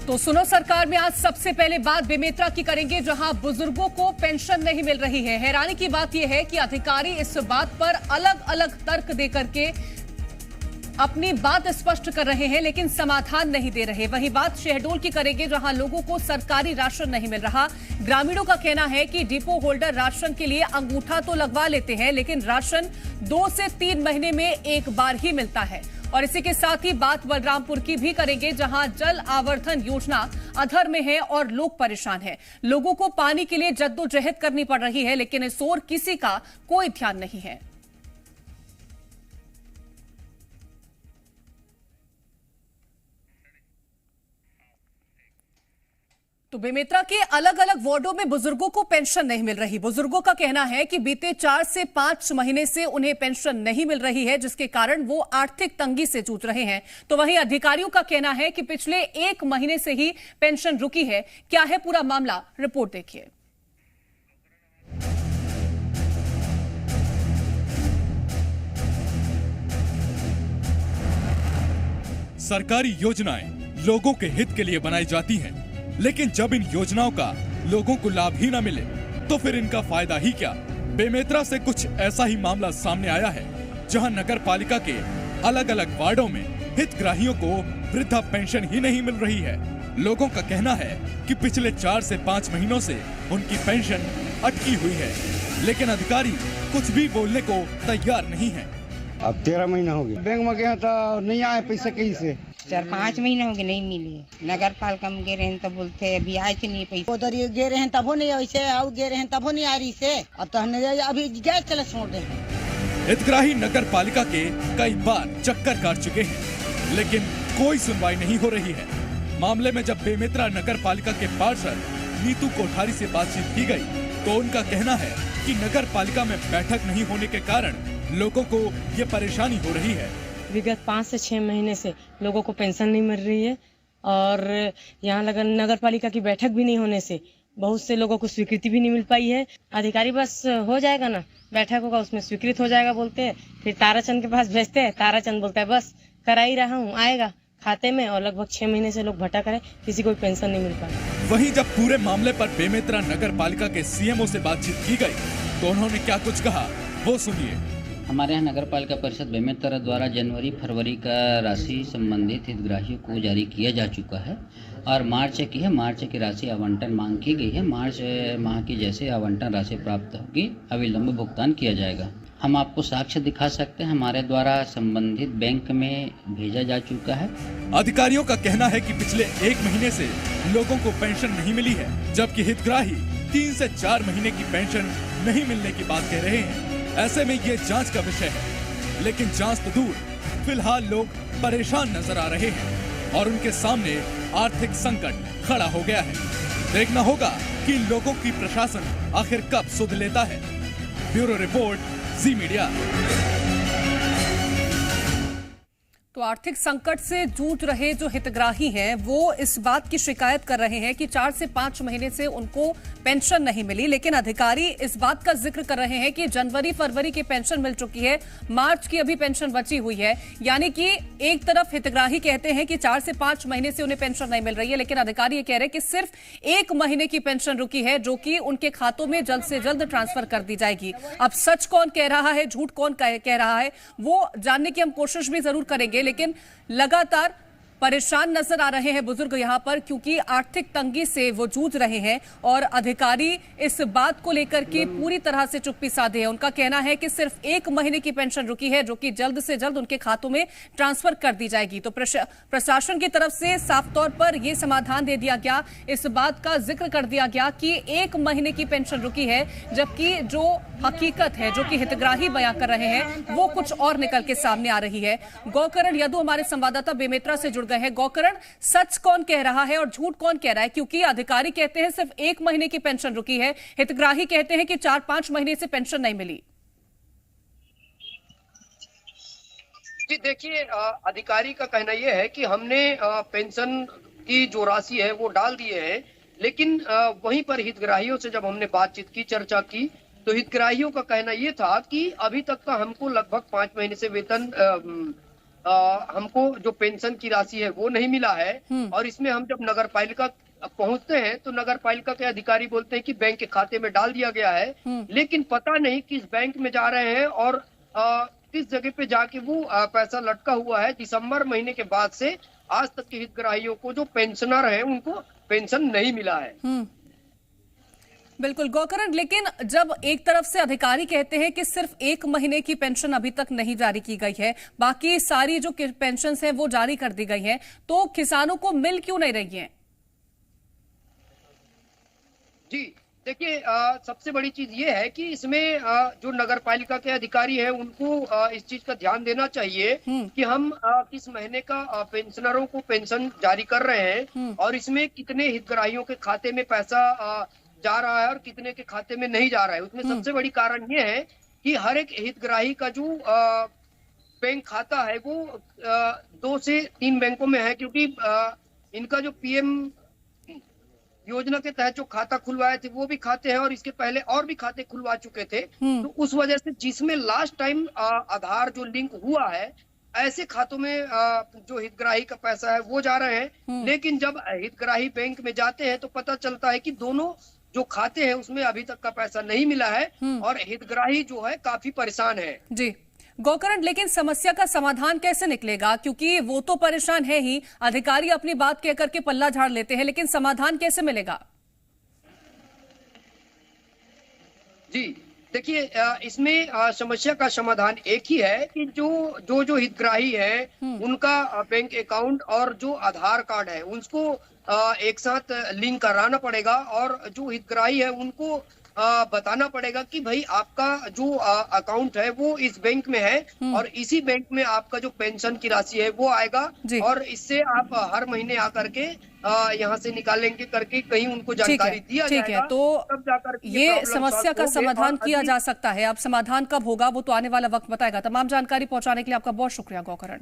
तो सुनो सरकार में आज सबसे पहले बात बेमेतरा की करेंगे, जहां बुजुर्गों को पेंशन नहीं मिल रही है। हैरानी की बात यह है कि अधिकारी इस बात पर अलग अलग तर्क देकर के अपनी बात स्पष्ट कर रहे हैं, लेकिन समाधान नहीं दे रहे। वही बात शहडोल की करेंगे, जहां लोगों को सरकारी राशन नहीं मिल रहा। ग्रामीणों का कहना है कि डिपो होल्डर राशन के लिए अंगूठा तो लगवा लेते हैं, लेकिन राशन 2 से 3 महीने में एक बार ही मिलता है। और इसी के साथ ही बात बलरामपुर की भी करेंगे, जहां जल आवर्धन योजना अधर में है और लोग परेशान हैं। लोगों को पानी के लिए जद्दोजहद करनी पड़ रही है, लेकिन इस ओर किसी का कोई ध्यान नहीं है। तो बेमेतरा के अलग अलग वार्डों में बुजुर्गों को पेंशन नहीं मिल रही। बुजुर्गों का कहना है कि बीते 4 से 5 महीने से उन्हें पेंशन नहीं मिल रही है, जिसके कारण वो आर्थिक तंगी से जूझ रहे हैं। तो वहीं अधिकारियों का कहना है कि पिछले 1 महीने से ही पेंशन रुकी है। क्या है पूरा मामला, रिपोर्ट देखिए। सरकारी योजनाएं लोगों के हित के लिए बनाई जाती हैं, लेकिन जब इन योजनाओं का लोगों को लाभ ही न मिले तो फिर इनका फायदा ही क्या। बेमेतरा से कुछ ऐसा ही मामला सामने आया है, जहां नगर पालिका के अलग अलग वार्डों में हितग्राहियों को वृद्धा पेंशन ही नहीं मिल रही है। लोगों का कहना है कि पिछले 4 से 5 महीनों से उनकी पेंशन अटकी हुई है, लेकिन अधिकारी कुछ भी बोलने को तैयार नहीं है। अब 13 महीना हो गया बैंक में गया तो नहीं आए पैसे कहीं से। 4-5 महीने हो गए नहीं मिले। नगर पालिका में गए रहे तब बोलते अभी आए थे नहीं पैसे। उधर गए रहे तबो नहीं ऐसे, और गए रहे तबो नहीं आ रही से। अब तो अभी गैस चले छोड़ दे। हितग्राही नगर पालिका के कई बार चक्कर काट चुके हैं, लेकिन कोई सुनवाई नहीं हो रही है। मामले में जब बेमेतरा नगर पालिका के पार्षद नीतू कोठारी से बातचीत की गई, तो उनका कहना है कि नगर पालिका में बैठक नहीं होने के कारण लोगों को ये परेशानी हो रही है। विगत 5 से 6 महीने से लोगों को पेंशन नहीं मिल रही है, और यहाँ नगर पालिका की बैठक भी नहीं होने से बहुत से लोगों को स्वीकृति भी नहीं मिल पाई है। अधिकारी बस हो जाएगा ना, बैठक होगा उसमें स्वीकृत हो जाएगा बोलते हैं, फिर ताराचंद के पास भेजते हैं। ताराचंद बोलता है बस करा ही रहा हूँ, आएगा खाते में, और लगभग 6 महीने से लोग भटक रहे, किसी को पेंशन नहीं मिल पाई। वहीं जब पूरे मामले पर बेमेतरा नगर पालिका के सीएमओ से बातचीत की गई, तो उन्होंने क्या कुछ कहा वो सुनिए। हमारे यहाँ नगर पालिका परिषद बेमेतरा द्वारा जनवरी फरवरी का राशि संबंधित हितग्राहियों को जारी किया जा चुका है, और मार्च की राशि आवंटन मांग की गई है। मार्च माह की जैसे आवंटन राशि प्राप्त होगी अविलंब भुगतान किया जाएगा। हम आपको साक्ष्य दिखा सकते हैं, हमारे द्वारा संबंधित बैंक में भेजा जा चुका है। अधिकारियों का कहना है कि पिछले 1 महीने से लोगों को पेंशन नहीं मिली है, जबकि हितग्राही 3 से 4 महीने की पेंशन नहीं मिलने की बात कह रहे हैं। ऐसे में ये जांच का विषय है, लेकिन जांच तो दूर, फिलहाल लोग परेशान नजर आ रहे हैं और उनके सामने आर्थिक संकट खड़ा हो गया है। देखना होगा कि लोगों की प्रशासन आखिर कब सुध लेता है। ब्यूरो रिपोर्ट, जी मीडिया। तो आर्थिक संकट से जूझ रहे जो हितग्राही हैं, वो इस बात की शिकायत कर रहे हैं कि 4 से 5 महीने से उनको पेंशन नहीं मिली, लेकिन अधिकारी इस बात का जिक्र कर रहे हैं कि जनवरी फरवरी की पेंशन मिल चुकी है, मार्च की अभी पेंशन बची हुई है। यानी कि एक तरफ हितग्राही कहते हैं कि 4 से 5 महीने से उन्हें पेंशन नहीं मिल रही है, लेकिन अधिकारी ये कह रहे हैं कि सिर्फ 1 महीने की पेंशन रुकी है, जो कि उनके खातों में जल्द से जल्द ट्रांसफर कर दी जाएगी। अब सच कौन कह रहा है, झूठ कौन कह रहा है, वो जानने की हम कोशिश भी जरूर करेंगे, लेकिन लगातार परेशान नजर आ रहे हैं बुजुर्ग यहां पर, क्योंकि आर्थिक तंगी से वो जूझ रहे हैं और अधिकारी इस बात को लेकर के पूरी तरह से चुप्पी साधे हैं। उनका कहना है कि सिर्फ 1 महीने की पेंशन रुकी है, जो कि जल्द से जल्द उनके खातों में ट्रांसफर कर दी जाएगी। तो प्रशासन की तरफ से साफ तौर पर यह समाधान दे दिया गया, इस बात का जिक्र कर दिया गया कि 1 महीने की पेंशन रुकी है, जबकि जो हकीकत है, जो कि हितग्राही बयां कर रहे हैं, वो कुछ और निकल के सामने आ रही है। गौकरण यदु हमारे संवाददाता बेमेतरा से जुड़ गए हैं। गौकरण, सच कौन कह रहा है और झूठ कौन कह रहा है? क्योंकि अधिकारी कहते हैं सिर्फ 1 महीने की पेंशन रुकी है, हितग्राही कहते हैं कि 4-5 महीने से पेंशन नहीं मिली। जी देखिए, अधिकारी का कहना यह है कि हमने पेंशन की जो राशि है वो डाल दिए है, लेकिन वहीं पर हितग्राहियों से जब हमने बातचीत की, चर्चा की, तो हितग्राहियों का कहना यह था कि अभी तक का हमको लगभग 5 महीने से वेतन हमको जो पेंशन की राशि है वो नहीं मिला है। और इसमें हम जब नगर पालिका पहुंचते हैं तो नगर पालिका के अधिकारी बोलते हैं कि बैंक के खाते में डाल दिया गया है, लेकिन पता नहीं किस बैंक में जा रहे हैं और किस जगह पे जाके वो पैसा लटका हुआ है। दिसंबर महीने के बाद से आज तक के हितग्राहियों को जो पेंशनर है उनको पेंशन नहीं मिला है। बिल्कुल गौकरण, लेकिन जब एक तरफ से अधिकारी कहते हैं कि सिर्फ 1 महीने की पेंशन अभी तक नहीं जारी की गई है, बाकी सारी जो पेंशन है वो जारी कर दी गई है, तो किसानों को मिल क्यों नहीं रही है? जी देखिए, सबसे बड़ी चीज ये है कि इसमें जो नगर पालिका के अधिकारी हैं उनको इस चीज का ध्यान देना चाहिए कि हम किस महीने का पेंशनरों को पेंशन जारी कर रहे हैं और इसमें कितने हितग्राहियों के खाते में पैसा जा रहा है और कितने के खाते में नहीं जा रहा है। उसमें सबसे बड़ी कारण ये है कि हर एक हितग्राही का जो बैंक खाता है वो 2 से 3 बैंकों में है, क्योंकि इनका जो पीएम योजना के तहत जो खाता खुलवाए थे वो भी खाते हैं और इसके पहले और भी खाते खुलवा चुके थे। तो उस वजह से जिसमें लास्ट टाइम आधार जो लिंक हुआ है ऐसे खातों में जो हितग्राही का पैसा है वो जा रहे हैं। लेकिन जब हितग्राही बैंक में जाते हैं तो पता चलता है कि दोनों जो खाते हैं उसमें अभी तक का पैसा नहीं मिला है और हितग्राही जो है काफी परेशान है। जी गौकरण, लेकिन समस्या का समाधान कैसे निकलेगा? क्योंकि वो तो परेशान है ही, अधिकारी अपनी बात कह करके पल्ला झाड़ लेते हैं, लेकिन समाधान कैसे मिलेगा? जी देखिए, इसमें समस्या का समाधान एक ही है कि जो हितग्राही है उनका बैंक अकाउंट और जो आधार कार्ड है उसको एक साथ लिंक कराना पड़ेगा और जो हितग्राही है उनको बताना पड़ेगा कि भाई आपका जो अकाउंट है वो इस बैंक में है और इसी बैंक में आपका जो पेंशन की राशि है वो आएगा और इससे आप हर महीने आकर के यहाँ से निकालेंगे करके कहीं उनको जानकारी दिया जाएगा। ठीक है, तो तब जाकर ये समस्या का समाधान किया जा सकता है। अब समाधान कब होगा वो तो आने वाला वक्त बताएगा। तमाम जानकारी पहुंचाने के लिए आपका बहुत शुक्रिया गौकरण।